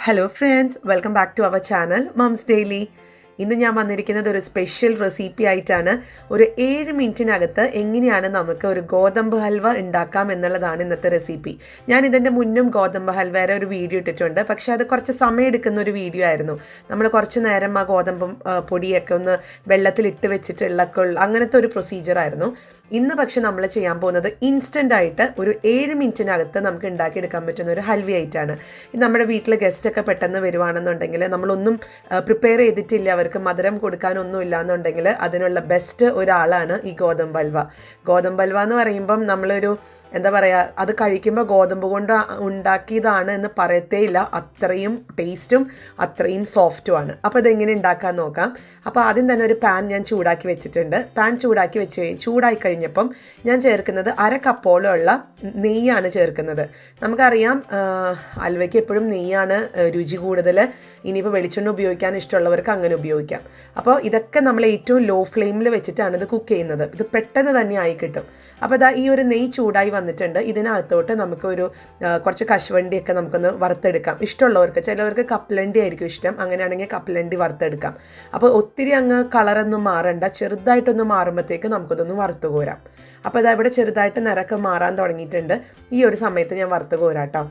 Hello friends, welcome back to our channel moms daily. ഇന്ന് ഞാൻ വന്നിരിക്കുന്നത് ഒരു സ്പെഷ്യൽ റെസിപ്പി ആയിട്ടാണ്. ഒരു 7 മിനിറ്റിനകത്ത് എങ്ങനെയാണ് നമുക്ക് ഒരു ഗോതമ്പ് ഹൽവ ഉണ്ടാക്കാം എന്നുള്ളതാണ് ഇന്നത്തെ റെസിപ്പി. ഞാൻ ഇതിൻ്റെ മുന്നും ഗോതമ്പ് ഹൽവയുടെ ഒരു വീഡിയോ ഇട്ടിട്ടുണ്ട്. പക്ഷേ അത് കുറച്ച് സമയം എടുക്കുന്ന ഒരു വീഡിയോ ആയിരുന്നു. നമ്മൾ കുറച്ച് നേരം ആ ഗോതമ്പും പൊടിയൊക്കെ ഒന്ന് വെള്ളത്തിലിട്ട് വെച്ചിട്ടുള്ള അങ്ങനത്തെ ഒരു പ്രൊസീജിയറായിരുന്നു. ഇന്ന് പക്ഷെ നമ്മൾ ചെയ്യാൻ പോകുന്നത് ഇൻസ്റ്റൻ്റ് ആയിട്ട് ഒരു 7 മിനിറ്റിനകത്ത് നമുക്ക് ഉണ്ടാക്കിയെടുക്കാൻ പറ്റുന്ന ഒരു ഹൽവ ആയിട്ടാണ്. നമ്മുടെ വീട്ടിൽ ഗസ്റ്റൊക്കെ പെട്ടെന്ന് വരുവാണെന്നുണ്ടെങ്കിൽ നമ്മളൊന്നും പ്രിപ്പയർ ചെയ്തിട്ടില്ല, അവർക്ക് മധുരം കൊടുക്കാനൊന്നുമില്ല എന്നുണ്ടെങ്കിൽ അതിനുള്ള ബെസ്റ്റ് ഒരാളാണ് ഈ ഗോതമ്പ് ഹൽവ. ഗോതമ്പ് ഹൽവ എന്ന് പറയുമ്പം നമ്മളൊരു എന്താ പറയുക, അത് കഴിക്കുമ്പോൾ ഗോതമ്പ് കൊണ്ട് ഉണ്ടാക്കിയതാണ് എന്ന് പറയത്തേയില്ല. അത്രയും ടേസ്റ്റും അത്രയും സോഫ്റ്റുമാണ്. അപ്പോൾ അതെങ്ങനെ ഉണ്ടാക്കാൻ നോക്കാം. അപ്പോൾ ആദ്യം തന്നെ ഒരു പാൻ ഞാൻ ചൂടാക്കി വെച്ചിട്ടുണ്ട്. പാൻ ചൂടായി കഴിഞ്ഞപ്പം ഞാൻ ചേർക്കുന്നത് 1/2 കപ്പോളമുള്ള നെയ്യാണ് ചേർക്കുന്നത്. നമുക്കറിയാം ഹൽവയ്ക്ക് എപ്പോഴും നെയ്യാണ് രുചി കൂടുതൽ. ഇനിയിപ്പോൾ വെളിച്ചെണ്ണ ഉപയോഗിക്കാൻ ഇഷ്ടമുള്ളവർക്ക് അങ്ങനെ ഉപയോഗിക്കാം. അപ്പോൾ ഇതൊക്കെ നമ്മൾ ഏറ്റവും ലോ ഫ്ലെയിമിൽ വെച്ചിട്ടാണ് ഇത് കുക്ക് ചെയ്യുന്നത്. ഇത് പെട്ടെന്ന് തന്നെ ആയി കിട്ടും. അപ്പോൾ ഇതാ ഈ ഒരു നെയ്യ് ചൂടായി വന്നിട്ടുണ്ട്. ഇതിനകത്തോട്ട് നമുക്കൊരു കുറച്ച് കശുവണ്ടിയൊക്കെ നമുക്കൊന്ന് വറുത്തെടുക്കാം. ഇഷ്ടമുള്ളവർക്ക്, ചിലവർക്ക് കപ്പലണ്ടി ആയിരിക്കും ഇഷ്ടം, അങ്ങനെയാണെങ്കിൽ കപ്പലണ്ടി വറുത്തെടുക്കാം. അപ്പോൾ ഒത്തിരി അങ്ങ് കളറൊന്നും മാറണ്ട, ചെറുതായിട്ടൊന്ന് മാറുമ്പോഴത്തേക്ക് നമുക്കതൊന്ന് വറുത്ത് കോരാം. അപ്പോൾ ഇതാ ഇവിടെ ചെറുതായിട്ട് നിറക്കെ മാറാൻ തുടങ്ങിയിട്ടുണ്ട്. ഈ ഒരു സമയത്ത് ഞാൻ വറുത്ത് കോരാം കേട്ടോ.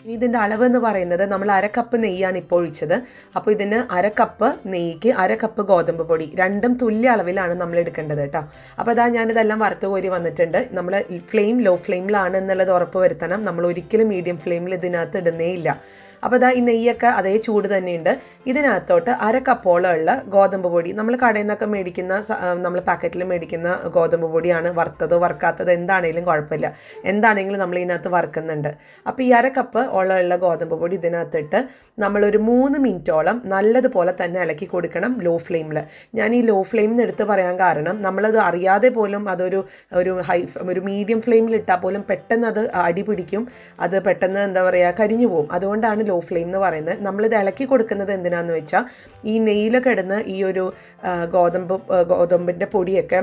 ഇനി ഇതിൻ്റെ അളവ് എന്ന് പറയുന്നത് നമ്മൾ 1/2 കപ്പ് നെയ്യാണ് ഇപ്പോൾ ഒഴിച്ചത്. അപ്പോൾ ഇതിന് 1/2 കപ്പ് നെയ്ക്ക് 1/2 കപ്പ് ഗോതമ്പ് പൊടി, രണ്ടും തുല്യ അളവിലാണ് നമ്മൾ എടുക്കേണ്ടത് കേട്ടോ. അപ്പോൾ അതാ ഞാനിതെല്ലാം വറുത്ത് കോരി വന്നിട്ടുണ്ട്. നമ്മൾ ഫ്ലെയിം ലോ ഫ്ലെയിമിലാണ് എന്നുള്ളത് ഉറപ്പ് വരുത്തണം. നമ്മൾ ഒരിക്കലും മീഡിയം ഫ്ലെയിമിൽ ഇതിനകത്ത് ഇടുന്നേ ഇല്ല. അപ്പോൾ ഇതാ ഈ നെയ്യൊക്കെ അതേ ചൂട് തന്നെയുണ്ട്. ഇതിനകത്തോട്ട് 1/2 കപ്പോളമുള്ള ഗോതമ്പ് പൊടി, നമ്മൾ കടയിൽ നിന്നൊക്കെ മേടിക്കുന്ന, നമ്മൾ പാക്കറ്റിൽ മേടിക്കുന്ന ഗോതമ്പ് പൊടിയാണ്. വറുത്തതോ വറുക്കാത്തതോ എന്താണെങ്കിലും കുഴപ്പമില്ല, എന്താണെങ്കിലും നമ്മൾ ഇതിനകത്ത് വറുക്കുന്നുണ്ട്. അപ്പോൾ ഈ 1/2 കപ്പ് ഉള്ള ഗോതമ്പ് പൊടി ഇതിനകത്തിട്ട് നമ്മളൊരു 3 മിനിറ്റോളം നല്ലതുപോലെ തന്നെ ഇളക്കി കൊടുക്കണം ലോ ഫ്ലെയിമിൽ. ഞാൻ ഈ ലോ ഫ്ലെയിമിൽ നിന്ന് എടുത്ത് പറയാൻ കാരണം, നമ്മളത് അറിയാതെ പോലും ഒരു മീഡിയം ഫ്ലെയിമിൽ ഇട്ടാൽ പോലും പെട്ടെന്ന് അത് അടി പിടിക്കും, അത് പെട്ടെന്ന് എന്താ പറയുക കരിഞ്ഞു പോകും. അതുകൊണ്ടാണ് ലോ ഫ്ലെയിം എന്ന് പറയുന്നത്. നമ്മളിത് ഇളക്കി കൊടുക്കുന്നത് എന്തിനാന്ന് വെച്ചാൽ, ഈ നെയ്യിലൊക്കെ ഇടുന്ന ഈ ഒരു ഗോതമ്പിൻ്റെ പൊടിയൊക്കെ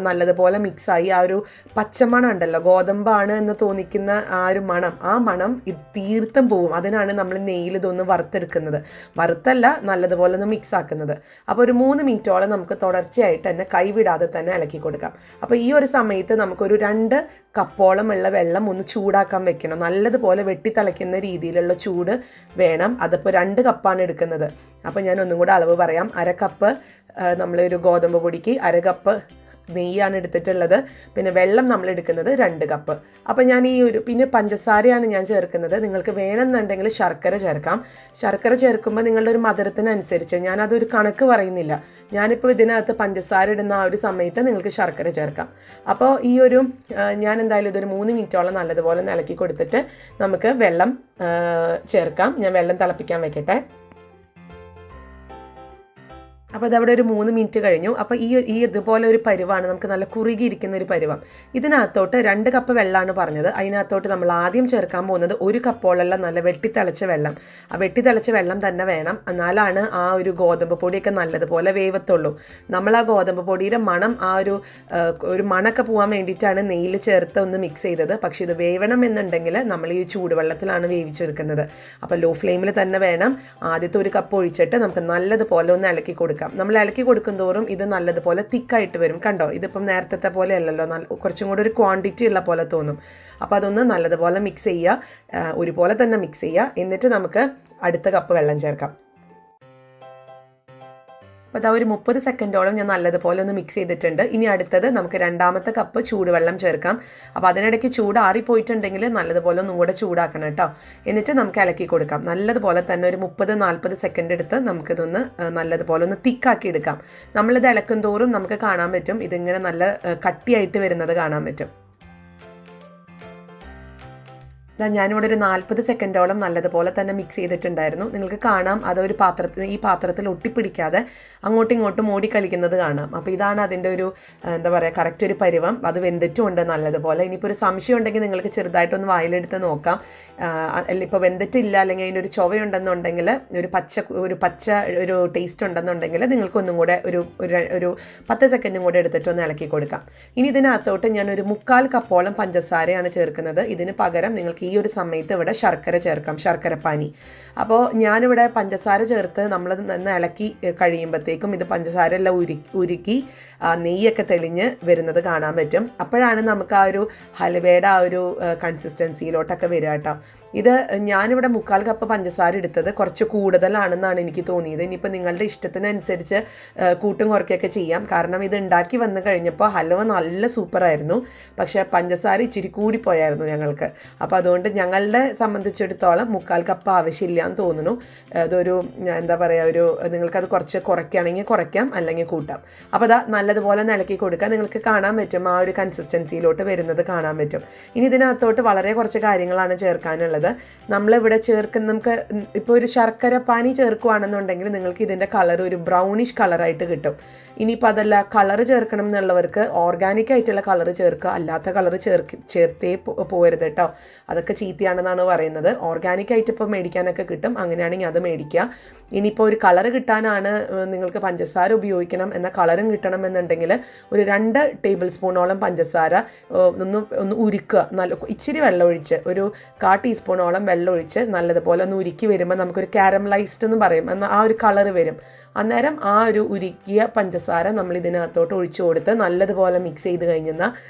നല്ലതുപോലെ മിക്സായി ആ ഒരു പച്ചമണം ഉണ്ടല്ലോ, ഗോതമ്പാണ് എന്ന് തോന്നിക്കുന്ന ആ ഒരു മണം, ആ മണം തീർത്തും പോവും. അതിനാണ് നമ്മൾ നെയ്യിൽ ഇതൊന്ന് വറുത്തെടുക്കുന്നത്, വറുത്തല്ല നല്ലതുപോലെ ഒന്ന് മിക്സ് ആക്കുന്നത്. അപ്പോൾ ഒരു 3 മിനിറ്റോളം നമുക്ക് തുടർച്ചയായിട്ട് തന്നെ കൈവിടാതെ തന്നെ ഇളക്കി കൊടുക്കാം. അപ്പോൾ ഈ ഒരു സമയത്ത് നമുക്കൊരു 2 കപ്പോളം ഉള്ള വെള്ളം ഒന്ന് ചൂടാക്കാൻ വെക്കണം. നല്ലതുപോലെ വെട്ടിത്തിളയ്ക്കുന്ന രീതിയിലുള്ള ചൂട് വേണം. അതിപ്പോൾ 2 കപ്പാണ് എടുക്കുന്നത്. അപ്പോൾ ഞാൻ ഒന്നും കൂടെ അളവ് പറയാം. 1/2 കപ്പ് നമ്മളൊരു ഗോതമ്പ് പൊടിക്ക് 1/2 കപ്പ് നെയ്യാണ് എടുത്തിട്ടുള്ളത്. പിന്നെ വെള്ളം നമ്മൾ എടുക്കുന്നത് 2 കപ്പ്. അപ്പോൾ ഞാൻ പിന്നെ പഞ്ചസാരയാണ് ഞാൻ ചേർക്കുന്നത്. നിങ്ങൾക്ക് വേണമെന്നുണ്ടെങ്കിൽ ശർക്കര ചേർക്കാം. ശർക്കര ചേർക്കുമ്പോൾ നിങ്ങളുടെ ഒരു മധുരത്തിനനുസരിച്ച്, ഞാനതൊരു കണക്ക് പറയുന്നില്ല. ഞാനിപ്പോൾ ഇതിനകത്ത് പഞ്ചസാര ഇടുന്ന ആ ഒരു സമയത്ത് നിങ്ങൾക്ക് ശർക്കര ചേർക്കാം. അപ്പോൾ ഞാൻ എന്തായാലും ഇതൊരു 3 മിനിറ്റോളം നല്ലതുപോലെ ഇളക്കി കൊടുത്തിട്ട് നമുക്ക് വെള്ളം ചേർക്കാം. ഞാൻ വെള്ളം തിളപ്പിക്കാൻ വെക്കട്ടെ. അപ്പോൾ അതവിടെ ഒരു 3 മിനിറ്റ് കഴിഞ്ഞു. അപ്പോൾ ഈ ഇതുപോലെ ഒരു പരുവാണ്, നമുക്ക് നല്ല കുറുകിയിരിക്കുന്ന ഒരു പരുവം. ഇതിനകത്തോട്ട് 2 കപ്പ് വെള്ളമാണ് പറഞ്ഞത്. അതിനകത്തോട്ട് നമ്മൾ ആദ്യം ചേർക്കാൻ പോകുന്നത് 1 കപ്പോളം നല്ല വെട്ടിത്തിളച്ച വെള്ളം. ആ വെട്ടിത്തിളച്ച വെള്ളം തന്നെ വേണം, എന്നാലാണ് ആ ഒരു ഗോതമ്പ് പൊടിയൊക്കെ നല്ലതുപോലെ വേവത്തുള്ളൂ. നമ്മൾ ആ ഗോതമ്പ് പൊടിയുടെ മണം, ഒരു മണമൊക്കെ പോകാൻ വേണ്ടിയിട്ടാണ് നെയ്യിൽ ചേർത്ത് ഒന്ന് മിക്സ് ചെയ്തത്. പക്ഷേ ഇത് വേവണം എന്നുണ്ടെങ്കിൽ നമ്മൾ ഈ ചൂടുവെള്ളത്തിലാണ് വേവിച്ചെടുക്കുന്നത്. അപ്പോൾ ലോ ഫ്ലെയിമിൽ തന്നെ വേണം. ആദ്യത്തെ 1 കപ്പ് ഒഴിച്ചിട്ട് നമുക്ക് നല്ലതുപോലെ ഒന്ന് ഇളക്കി കൊടുക്കാം. നമ്മൾ ഇളക്കി കൊടുക്കും തോറും ഇത് നല്ലതുപോലെ തിക്കായിട്ട് വരും. കണ്ടോ, ഇതിപ്പം നേരത്തെ പോലെ അല്ലല്ലോ, കുറച്ചും കൂടി ഒരു ക്വാണ്ടിറ്റി ഉള്ള പോലെ തോന്നും. അപ്പോൾ അതൊന്ന് നല്ലതുപോലെ മിക്സ് ചെയ്യുക, ഒരുപോലെ തന്നെ മിക്സ് ചെയ്യുക. എന്നിട്ട് നമുക്ക് അടുത്ത കപ്പ് വെള്ളം ചേർക്കാം. അപ്പോൾ അതാ ഒരു 30 സെക്കൻഡോളം ഞാൻ നല്ലതുപോലെ ഒന്ന് മിക്സ് ചെയ്തിട്ടുണ്ട്. ഇനി അടുത്തത് നമുക്ക് 2ാമത്തെ കപ്പ് ചൂടുവെള്ളം ചേർക്കാം. അപ്പോൾ അതിനിടയ്ക്ക് ചൂട് ആറിപ്പോയിട്ടുണ്ടെങ്കിൽ നല്ലതുപോലെ ഒന്നും കൂടെ ചൂടാക്കണം കേട്ടോ. എന്നിട്ട് നമുക്ക് ഇളക്കി കൊടുക്കാം. നല്ലതുപോലെ തന്നെ ഒരു 30-40 സെക്കൻഡ് എടുത്ത് നമുക്കിതൊന്ന് നല്ലതുപോലെ ഒന്ന് തിക്കാക്കി എടുക്കാം. നമ്മളിത് ഇളക്കും തോറും നമുക്ക് കാണാൻ പറ്റും, ഇതിങ്ങനെ നല്ല കട്ടിയായിട്ട് വരുന്നത് കാണാൻ പറ്റും. ഞാനിവിടെ ഒരു 40 സെക്കൻഡോളം നല്ലതുപോലെ തന്നെ മിക്സ് ചെയ്തിട്ടുണ്ടായിരുന്നു. നിങ്ങൾക്ക് കാണാം അതൊരു ഈ പാത്രത്തിൽ ഒട്ടിപ്പിടിക്കാതെ അങ്ങോട്ടും ഇങ്ങോട്ടും ഓടിക്കളിക്കുന്നത് കാണാം. അപ്പോൾ ഇതാണ് അതിൻ്റെ ഒരു എന്താ പറയുക, കറക്റ്റ് ഒരു പരുവം. അത് വെന്തിട്ടുമുണ്ട് നല്ലതുപോലെ. ഇനിയിപ്പോൾ ഒരു സംശയം ഉണ്ടെങ്കിൽ നിങ്ങൾക്ക് ചെറുതായിട്ടൊന്ന് വായിലെടുത്ത് നോക്കാം. ഇപ്പോൾ വെന്തിട്ടില്ല അല്ലെങ്കിൽ അതിൻ്റെ ഒരു ചുവയുണ്ടെന്നുണ്ടെങ്കിൽ, ഒരു പച്ച ടേസ്റ്റ് ഉണ്ടെന്നുണ്ടെങ്കിൽ നിങ്ങൾക്ക് ഒന്നും കൂടെ ഒരു 10 സെക്കൻഡും കൂടെ എടുത്തിട്ട് ഒന്ന് ഇളക്കി കൊടുക്കാം. ഇനി ഇതിനകത്തോട്ട് ഞാനൊരു 3/4 കപ്പോളം പഞ്ചസാരയാണ് ചേർക്കുന്നത്. ഇതിന് പകരം നിങ്ങൾക്ക് നമുക്ക് ഈ ഒരു സമയത്ത് ഇവിടെ ശർക്കര ചേർക്കാം, ശർക്കരപ്പാനി. അപ്പോൾ ഞാനിവിടെ പഞ്ചസാര ചേർത്ത് നമ്മൾ ഇളക്കി കഴിയുമ്പോഴത്തേക്കും ഇത് പഞ്ചസാര എല്ലാം ഉരുക്കി നെയ്യൊക്കെ തെളിഞ്ഞ് വരുന്നത് കാണാൻ പറ്റും. അപ്പോഴാണ് നമുക്ക് ആ ഒരു ഹൽവയുടെ ആ ഒരു കൺസിസ്റ്റൻസിയിലോട്ടൊക്കെ വരിക കേട്ടോ. ഇത് ഞാനിവിടെ 3/4 കപ്പ് പഞ്ചസാര എടുത്തത് കുറച്ച് കൂടുതലാണെന്നാണ് എനിക്ക് തോന്നിയത്. ഇനിയിപ്പോൾ നിങ്ങളുടെ ഇഷ്ടത്തിനനുസരിച്ച് കൂട്ടും കുറയ്ക്കൊക്കെ ചെയ്യാം. കാരണം ഇത് ഉണ്ടാക്കി വന്നു കഴിഞ്ഞപ്പോൾ ഹൽവ നല്ല സൂപ്പറായിരുന്നു, പക്ഷേ പഞ്ചസാര ഇച്ചിരി കൂടിപ്പോയായിരുന്നു ഞങ്ങൾക്ക്. അപ്പോൾ അതുകൊണ്ട് ഞങ്ങളുടെ സംബന്ധിച്ചിടത്തോളം 3/4 കപ്പ് ആവശ്യമില്ല എന്ന് തോന്നുന്നു. അതൊരു എന്താ പറയുക, ഒരു നിങ്ങൾക്കത് കുറച്ച് കുറയ്ക്കുകയാണെങ്കിൽ കുറയ്ക്കാം, അല്ലെങ്കിൽ കൂട്ടാം. അപ്പോൾ അതാ നല്ലതുപോലെ നിലക്കി കൊടുക്കുക. നിങ്ങൾക്ക് കാണാൻ പറ്റും ആ ഒരു കൺസിസ്റ്റൻസിയിലോട്ട് വരുന്നത് കാണാൻ പറ്റും. ഇനി ഇതിനകത്തോട്ട് വളരെ കുറച്ച് കാര്യങ്ങളാണ് ചേർക്കാനുള്ളത്. നമ്മളിവിടെ നമുക്ക് ഇപ്പോൾ ഒരു ശർക്കര പാനി ചേർക്കുകയാണെന്നുണ്ടെങ്കിൽ നിങ്ങൾക്ക് ഇതിൻ്റെ കളർ ഒരു ബ്രൗണിഷ് കളറായിട്ട് കിട്ടും. ഇനിയിപ്പോൾ അതല്ല കളർ ചേർക്കണം എന്നുള്ളവർക്ക് ഓർഗാനിക് ആയിട്ടുള്ള കളർ ചേർക്കുക, അല്ലാത്ത കളർ ചേർത്തേ പോരുത് കേട്ടോ. അതൊക്കെ ചീത്തയാണെന്നാണ് പറയുന്നത്. ഓർഗാനിക് ആയിട്ട് ഇപ്പോൾ മേടിക്കാനൊക്കെ കിട്ടും, അങ്ങനെയാണെങ്കിൽ അത് മേടിക്കുക. ഇനിയിപ്പോൾ ഒരു കളർ കിട്ടാനാണ് നിങ്ങൾക്ക് പഞ്ചസാര ഉപയോഗിക്കണം എന്ന കളറും കിട്ടണമെന്നുണ്ടെങ്കിൽ ഒരു 2 ടേബിൾ സ്പൂണോളം പഞ്ചസാര ഒന്ന് ഉരുക്കുക, ഇച്ചിരി വെള്ളം ഒഴിച്ച് ഒരു 1/4 ടീസ്പൂണോളം വെള്ളം ഒഴിച്ച് നല്ലതുപോലെ ഒന്ന് ഉരുക്കി വരുമ്പോൾ നമുക്കൊരു കാരമലൈസ്ഡ് എന്ന് പറയും, എന്നാൽ ആ ഒരു കളർ വരും. അന്നേരം ആ ഒരു ഉരുക്കിയ പഞ്ചസാര നമ്മൾ ഇതിനകത്തോട്ട് ഒഴിച്ചു കൊടുത്ത് നല്ലതുപോലെ മിക്സ് ചെയ്ത് കഴിഞ്ഞാൽ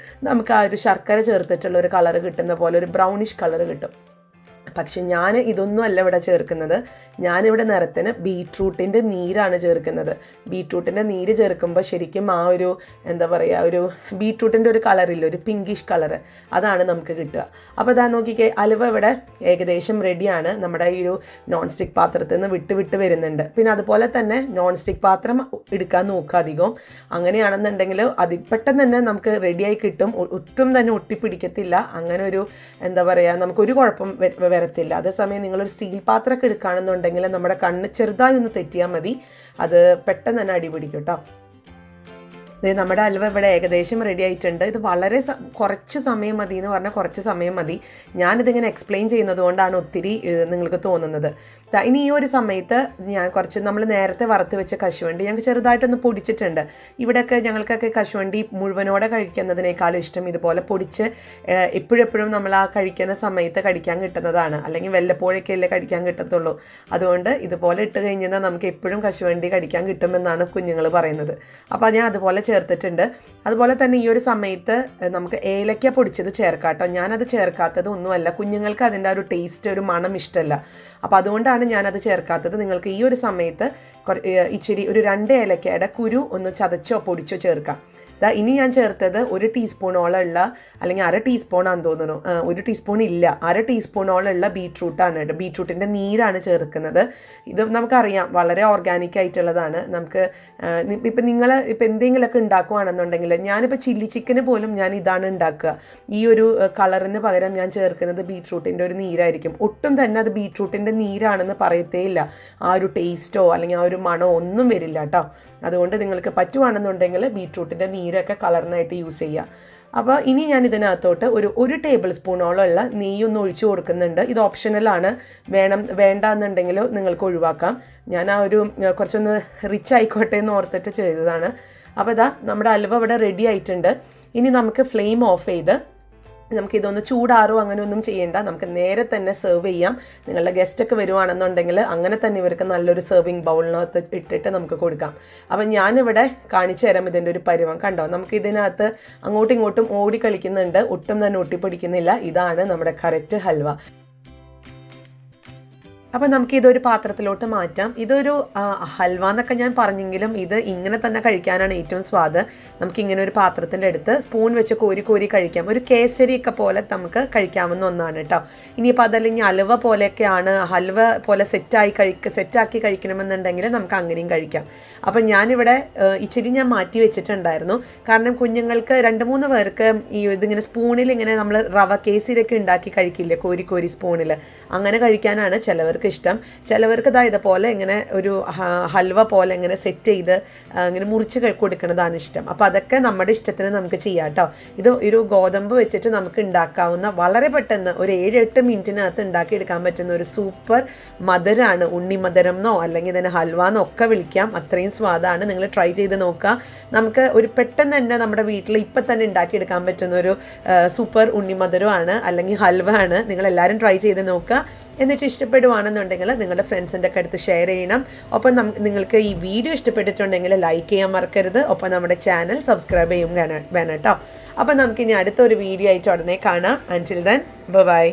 നമുക്ക് ആ ഒരു ശർക്കര ചേർത്തിട്ടുള്ള ഒരു കളർ കിട്ടുന്ന പോലെ ഒരു ബ്രൗണിഷ് കളർ കിട്ടും. പക്ഷെ ഞാൻ ഇതൊന്നും അല്ല ഇവിടെ ചേർക്കുന്നത്. ഞാനിവിടെ നിറത്തിന് ബീട്രൂട്ടിൻ്റെ നീരാണ് ചേർക്കുന്നത്. ബീട്രൂട്ടിൻ്റെ നീര് ചേർക്കുമ്പോൾ ശരിക്കും ആ ഒരു എന്താ പറയുക, ഒരു ബീട്രൂട്ടിൻ്റെ ഒരു കളറില്ല, ഒരു പിങ്കിഷ് കളറ്, അതാണ് നമുക്ക് കിട്ടുക. അപ്പോൾ ഇതാ നോക്കിക്കേ, ഹൽവ ഇവിടെ ഏകദേശം റെഡിയാണ്. നമ്മുടെ ഈ ഒരു നോൺ സ്റ്റിക്ക് പാത്രത്തിൽ നിന്ന് വിട്ട് വരുന്നുണ്ട്. പിന്നെ അതുപോലെ തന്നെ നോൺ സ്റ്റിക്ക് പാത്രം എടുക്കാൻ നോക്കുക അധികം. അങ്ങനെയാണെന്നുണ്ടെങ്കിൽ പെട്ടെന്ന് തന്നെ നമുക്ക് റെഡിയായി കിട്ടും, ഒട്ടും തന്നെ ഒട്ടിപ്പിടിക്കത്തില്ല. അങ്ങനെ ഒരു എന്താ പറയുക, നമുക്കൊരു കുഴപ്പം വരത്തില്ല. അതേസമയം നിങ്ങളൊരു സ്റ്റീൽ പാത്രമൊക്കെ എടുക്കുകയാണെന്നുണ്ടെങ്കിൽ നമ്മുടെ കണ്ണ് ചെറുതായി ഒന്ന് തെറ്റിയാൽ മതി, അത് പെട്ടെന്ന് തന്നെ അടിപിടിക്കും കേട്ടോ. നമ്മുടെ ഹൽവ ഇവിടെ ഏകദേശം റെഡി ആയിട്ടുണ്ട്. ഇത് വളരെ കുറച്ച് സമയം മതി എന്ന് പറഞ്ഞാൽ കുറച്ച് സമയം മതി. ഞാനിതിങ്ങനെ എക്സ്പ്ലെയിൻ ചെയ്യുന്നത് കൊണ്ടാണ് ഒത്തിരി നിങ്ങൾക്ക് തോന്നുന്നത്. ഇനി ഈ ഒരു സമയത്ത് ഞാൻ കുറച്ച് നമ്മൾ നേരത്തെ വറുത്ത് വെച്ച കശുവണ്ടി ഞങ്ങൾക്ക് ചെറുതായിട്ടൊന്ന് പൊടിച്ചിട്ടുണ്ട്. ഇവിടെയൊക്കെ ഞങ്ങൾക്കൊക്കെ കശുവണ്ടി മുഴുവനോടെ കഴിക്കുന്നതിനേക്കാളും ഇഷ്ടം ഇതുപോലെ പൊടിച്ച് എപ്പോഴെപ്പോഴും നമ്മൾ ആ കഴിക്കുന്ന സമയത്ത് കഴിക്കാൻ കിട്ടുന്നതാണ്. അല്ലെങ്കിൽ വല്ലപ്പോഴൊക്കെ അല്ലേ കഴിക്കാൻ കിട്ടത്തുള്ളൂ. അതുകൊണ്ട് ഇതുപോലെ ഇട്ട് കഴിഞ്ഞാൽ നമുക്ക് എപ്പോഴും കശുവണ്ടി കഴിക്കാൻ കിട്ടുമെന്നാണ് കുഞ്ഞുങ്ങൾ പറയുന്നത്. അപ്പോൾ ഞാൻ അതുപോലെ ചേർത്തിട്ടുണ്ട്. അതുപോലെ തന്നെ ഈ ഒരു സമയത്ത് നമുക്ക് ഏലക്ക പൊടിച്ചത് ചേർക്കാം കേട്ടോ. ഞാനത് ചേർക്കാത്തത് ഒന്നുമല്ല, കുഞ്ഞുങ്ങൾക്ക് അതിൻ്റെ ഒരു ടേസ്റ്റ്, ഒരു മണം ഇഷ്ടമല്ല. അപ്പോൾ അതുകൊണ്ടാണ് ഞാനത് ചേർക്കാത്തത്. നിങ്ങൾക്ക് ഈ ഒരു സമയത്ത് ഇച്ചിരി ഒരു 2 ഏലക്കയുടെ കുരു ഒന്ന് ചതച്ചോ പൊടിച്ചോ ചേർക്കാം. ഇനി ഞാൻ ചേർത്തത് 1 ടീസ്പൂണോളം ഉള്ള, അല്ലെങ്കിൽ 1/2 ടീസ്പൂണാന്ന് തോന്നുന്നു, 1 ടീസ്പൂൺ ഇല്ല, 1/2 ടീസ്പൂണോളം ഉള്ള ബീട്രൂട്ടാണ് കേട്ടോ. ബീട്രൂട്ടിൻ്റെ നീരാണ് ചേർക്കുന്നത്. ഇത് നമുക്കറിയാം വളരെ ഓർഗാനിക് ആയിട്ടുള്ളതാണ്. നമുക്ക് ഇപ്പം നിങ്ങൾ ഇപ്പം എന്തെങ്കിലുമൊക്കെ ഉണ്ടാക്കുകയാണെന്നുണ്ടെങ്കിൽ, ഞാനിപ്പോൾ ചില്ലി ചിക്കന് പോലും ഞാൻ ഇതാണ് ഉണ്ടാക്കുക. ഈ ഒരു കളറിന് പകരം ഞാൻ ചേർക്കുന്നത് ബീട്രൂട്ടിൻ്റെ ഒരു നീരായിരിക്കും. ഒട്ടും തന്നെ അത് ബീട്രൂട്ടിൻ്റെ നീരാണെന്ന് പറയത്തേയില്ല. ആ ഒരു ടേസ്റ്റോ അല്ലെങ്കിൽ ആ ഒരു മണോ ഒന്നും വരില്ല കേട്ടോ. അതുകൊണ്ട് നിങ്ങൾക്ക് പറ്റുവാണെന്നുണ്ടെങ്കിൽ ബീട്രൂട്ടിൻ്റെ നീരൊക്കെ കളറിനായിട്ട് യൂസ് ചെയ്യുക. അപ്പോൾ ഇനി ഞാൻ ഇതിനകത്തോട്ട് ഒരു ടേബിൾ സ്പൂണോളം ഉള്ള നെയ്യൊന്ന് ഒഴിച്ചു കൊടുക്കുന്നുണ്ട്. ഇത് ഓപ്ഷണലാണ്, വേണ്ട എന്നുണ്ടെങ്കിൽ നിങ്ങൾക്ക് ഒഴിവാക്കാം. ഞാൻ ആ ഒരു കുറച്ചൊന്ന് റിച്ച് ആയിക്കോട്ടെ എന്ന് ഓർത്തിട്ട് ചെയ്തതാണ്. അപ്പോൾ ഇതാ നമ്മുടെ ഹൽവ ഇവിടെ റെഡി ആയിട്ടുണ്ട്. ഇനി നമുക്ക് ഫ്ലെയിം ഓഫ് ചെയ്ത് നമുക്കിതൊന്ന് ചൂടാറോ അങ്ങനെ ഒന്നും ചെയ്യേണ്ട, നമുക്ക് നേരെ തന്നെ സെർവ് ചെയ്യാം. നിങ്ങളുടെ ഗസ്റ്റൊക്കെ വരുവാണെന്നുണ്ടെങ്കിൽ അങ്ങനെ തന്നെ ഇവർക്ക് നല്ലൊരു സെർവിങ് ബൗളിനകത്ത് ഇട്ടിട്ട് നമുക്ക് കൊടുക്കാം. അപ്പം ഞാനിവിടെ കാണിച്ചു തരാം ഇതിൻ്റെ ഒരു പരുവം. കണ്ടോ, നമുക്ക് ഇതിനകത്ത് അങ്ങോട്ടും ഇങ്ങോട്ടും ഓടി കളിക്കുന്നുണ്ട്, ഒട്ടും തന്നെ ഒട്ടിപ്പിടിക്കുന്നില്ല. ഇതാണ് നമ്മുടെ കറക്റ്റ് ഹൽവ. അപ്പോൾ നമുക്കിതൊരു പാത്രത്തിലോട്ട് മാറ്റാം. ഇതൊരു ഹൽവ എന്നൊക്കെ ഞാൻ പറഞ്ഞെങ്കിലും ഇത് ഇങ്ങനെ തന്നെ കഴിക്കാനാണ് ഏറ്റവും സ്വാദ്. നമുക്കിങ്ങനെ ഒരു പാത്രത്തിൻ്റെ അടുത്ത് സ്പൂൺ വെച്ച് കോരി കഴിക്കാം. ഒരു കേസരിയൊക്കെ പോലെ നമുക്ക് കഴിക്കാവുന്ന ഒന്നാണ് കേട്ടോ. ഇനിയിപ്പോൾ അതല്ലെങ്കിൽ ഹൽവ പോലെയൊക്കെയാണ്, ഹൽവ പോലെ സെറ്റാക്കി കഴിക്കണമെന്നുണ്ടെങ്കിൽ നമുക്ക് അങ്ങനെയും കഴിക്കാം. അപ്പം ഞാനിവിടെ ഇച്ചിരി ഞാൻ മാറ്റി വെച്ചിട്ടുണ്ടായിരുന്നു. കാരണം കുഞ്ഞുങ്ങൾക്ക് 2-3 പേർക്ക് ഈ ഇതിങ്ങനെ സ്പൂണിൽ ഇങ്ങനെ നമ്മൾ റവ കേസരിയൊക്കെ ഉണ്ടാക്കി കഴിക്കില്ലേ, കോരി സ്പൂണിൽ, അങ്ങനെ കഴിക്കാനാണ് ചിലവർക്ക് ചിലവർക്ക് ഇഷ്ടം. ചിലവർക്ക് ഇതുപോലെ ഇങ്ങനെ ഒരു ഹൽവ പോലെ ഇങ്ങനെ സെറ്റ് ചെയ്ത് ഇങ്ങനെ മുറിച്ച് കൊടുക്കുന്നതാണ് ഇഷ്ടം. അപ്പോൾ അതൊക്കെ നമ്മുടെ ഇഷ്ടത്തിന് നമുക്ക് ചെയ്യാം കേട്ടോ. ഇത് ഒരു ഗോതമ്പ് വെച്ചിട്ട് നമുക്ക് ഉണ്ടാക്കാവുന്ന വളരെ പെട്ടെന്ന് ഒരു 7-8 മിനിറ്റിനകത്ത് ഉണ്ടാക്കിയെടുക്കാൻ പറ്റുന്ന ഒരു സൂപ്പർ മധുരമാണ്. ഉണ്ണിമധുരം എന്നോ അല്ലെങ്കിൽ ഇതിനെ ഹൽവ എന്നോ ഒക്കെ വിളിക്കാം. അത്രയും സ്വാദാണ്. നിങ്ങൾ ട്രൈ ചെയ്ത് നോക്കുക. നമുക്ക് ഒരു പെട്ടെന്ന് തന്നെ നമ്മുടെ വീട്ടിൽ ഇപ്പം തന്നെ ഉണ്ടാക്കിയെടുക്കാൻ പറ്റുന്ന ഒരു സൂപ്പർ ഉണ്ണിമധുരമാണ് അല്ലെങ്കിൽ ഹൽവ ആണ്. നിങ്ങളെല്ലാവരും ട്രൈ ചെയ്ത് നോക്കുക. എന്നിട്ട് ഇഷ്ടപ്പെടുവാണെന്നുണ്ടെങ്കിൽ നിങ്ങളുടെ ഫ്രണ്ട്സിൻ്റെ ഒക്കെ അടുത്ത് ഷെയർ ചെയ്യണം. ഒപ്പം നിങ്ങൾക്ക് ഈ വീഡിയോ ഇഷ്ടപ്പെട്ടിട്ടുണ്ടെങ്കിൽ ലൈക്ക് ചെയ്യാൻ മറക്കരുത്. ഒപ്പം നമ്മുടെ ചാനൽ സബ്സ്ക്രൈബ് ചെയ്യും വേണം കേട്ടോ. അപ്പം നമുക്കിനി അടുത്തൊരു വീഡിയോ ആയിട്ട് ഉടനെ കാണാം. അൻറ്റിൽ ദെൻ ബൈ.